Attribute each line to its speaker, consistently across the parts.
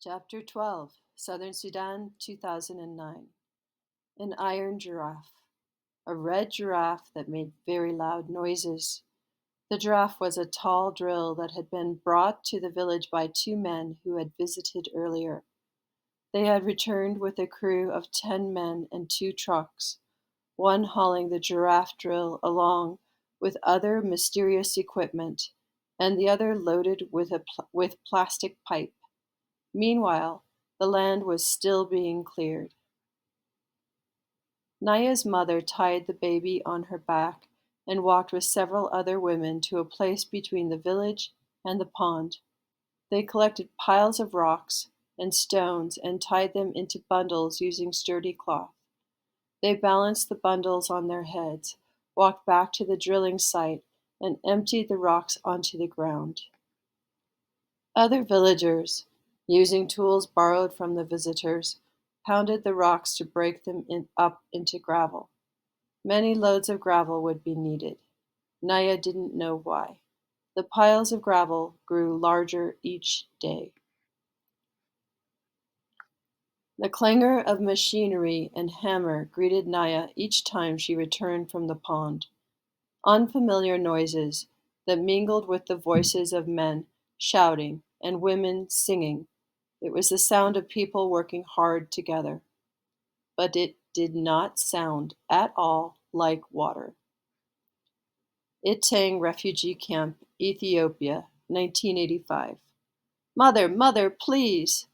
Speaker 1: Chapter 12, Southern Sudan, 2009. An iron giraffe. A red giraffe that made very loud noises. The giraffe was a tall drill that had been brought to the village by two men who had visited earlier. They had returned with a crew of 10 men and 2 trucks, one hauling the giraffe drill along with other mysterious equipment, and the other loaded with plastic pipe. Meanwhile, the land was still being cleared. Naya's mother tied the baby on her back and walked with several other women to a place between the village and the pond. They collected piles of rocks and stones and tied them into bundles using sturdy cloth. They balanced the bundles on their heads, walked back to the drilling site, and emptied the rocks onto the ground. Other villagers, using tools borrowed from the visitors, pounded the rocks to break them up into gravel. Many loads of gravel would be needed. Naya didn't know why. The piles of gravel grew larger each day. The clangor of machinery and hammer greeted Naya each time she returned from the pond. Unfamiliar noises that mingled with the voices of men shouting and women singing. It was the sound of people working hard together. But it did not sound at all like water. Itang Refugee Camp, Ethiopia, 1985. Mother, mother, please!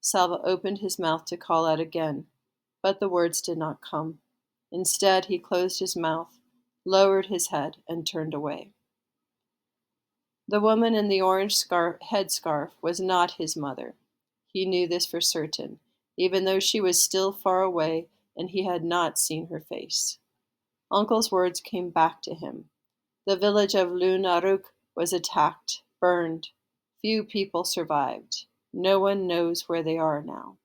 Speaker 1: Salva opened his mouth to call out again, but the words did not come. Instead, he closed his mouth, lowered his head, and turned away. The woman in the orange headscarf was not his mother. He knew this for certain, even though she was still far away and he had not seen her face. Uncle's words came back to him. The village of Lunaruk was attacked, burned. Few people survived. No one knows where they are now.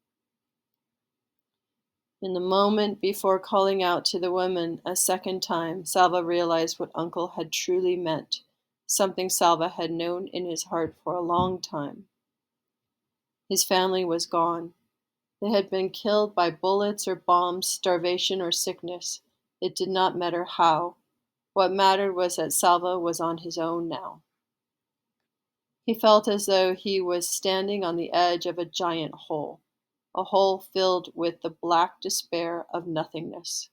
Speaker 1: In the moment before calling out to the woman a second time, Salva realized what Uncle had truly meant, something Salva had known in his heart for a long time. His family was gone. They had been killed by bullets or bombs, starvation or sickness. It did not matter how. What mattered was that Salva was on his own now. He felt as though he was standing on the edge of a giant hole, a hole filled with the black despair of nothingness.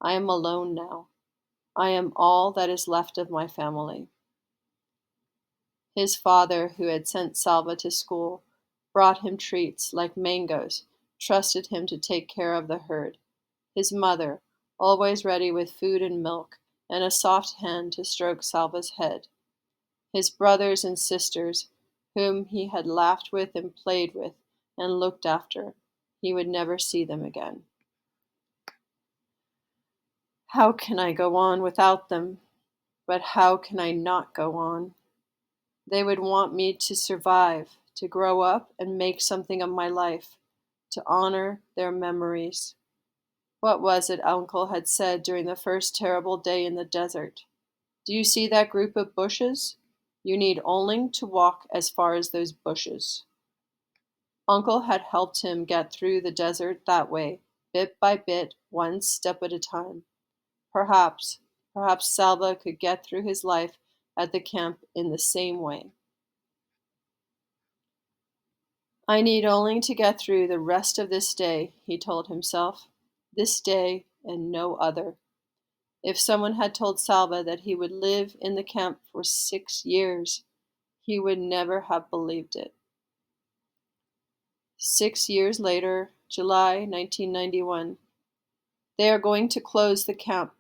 Speaker 1: I am alone now. I am all that is left of my family. His father, who had sent Salva to school, brought him treats like mangoes, trusted him to take care of the herd. His mother, always ready with food and milk, and a soft hand to stroke Salva's head. His brothers and sisters, whom he had laughed with and played with and looked after. He would never see them again. How can I go on without them? But how can I not go on? They would want me to survive, to grow up and make something of my life, to honor their memories. What was it Uncle had said during the first terrible day in the desert? Do you see that group of bushes? You need only to walk as far as those bushes. Uncle had helped him get through the desert that way, bit by bit, one step at a time. Perhaps Salva could get through his life at the camp in the same way. I need only to get through the rest of this day, he told himself. This day and no other. If someone had told Salva that he would live in the camp for 6 years, he would never have believed it. 6 years later, July 1991. They are going to close the camp.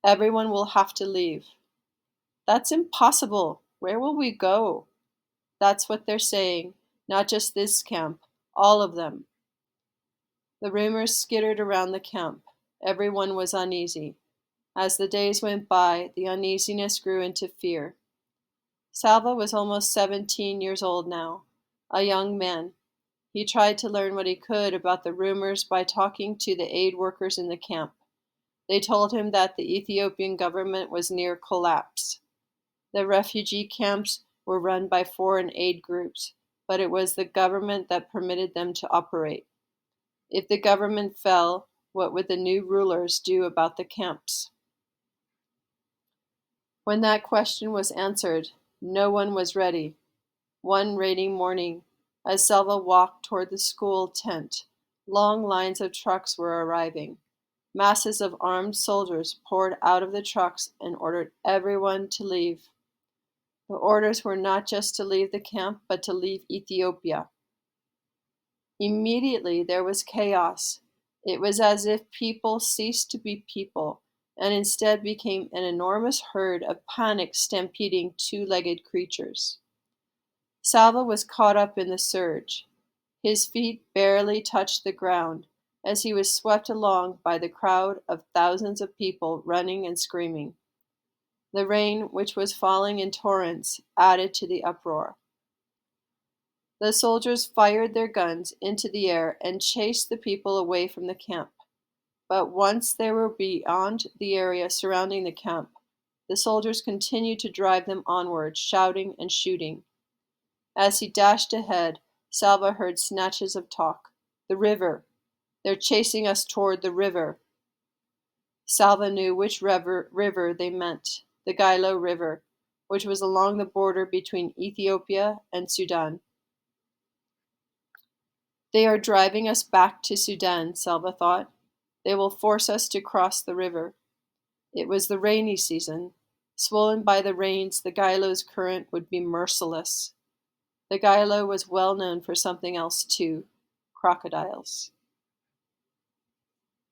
Speaker 1: Everyone will have to leave. That's impossible. Where will we go? That's what they're saying. Not just this camp. All of them. The rumors skittered around the camp. Everyone was uneasy. As the days went by, the uneasiness grew into fear. Salva was almost 17 years old now, a young man. He tried to learn what he could about the rumors by talking to the aid workers in the camp. They told him that the Ethiopian government was near collapse. The refugee camps were run by foreign aid groups. but it was the government that permitted them to operate. If the government fell, what would the new rulers do about the camps? When that question was answered, no one was ready. One rainy morning, as Selva walked toward the school tent, long lines of trucks were arriving. Masses of armed soldiers poured out of the trucks and ordered everyone to leave. The orders were not just to leave the camp, but to leave Ethiopia. Immediately there was chaos. It was as if people ceased to be people and instead became an enormous herd of panic stampeding two-legged creatures. Salva was caught up in the surge. His feet barely touched the ground as he was swept along by the crowd of thousands of people running and screaming. The rain, which was falling in torrents, added to the uproar. The soldiers fired their guns into the air and chased the people away from the camp. But once they were beyond the area surrounding the camp, the soldiers continued to drive them onward, shouting and shooting. As he dashed ahead, Salva heard snatches of talk. The river. They're chasing us toward the river. Salva knew which river they meant, the Gilo River, which was along the border between Ethiopia and Sudan. They are driving us back to Sudan, Salva thought. They will force us to cross the river. It was the rainy season. Swollen by the rains, the Gilo's current would be merciless. The Gilo was well known for something else too, crocodiles.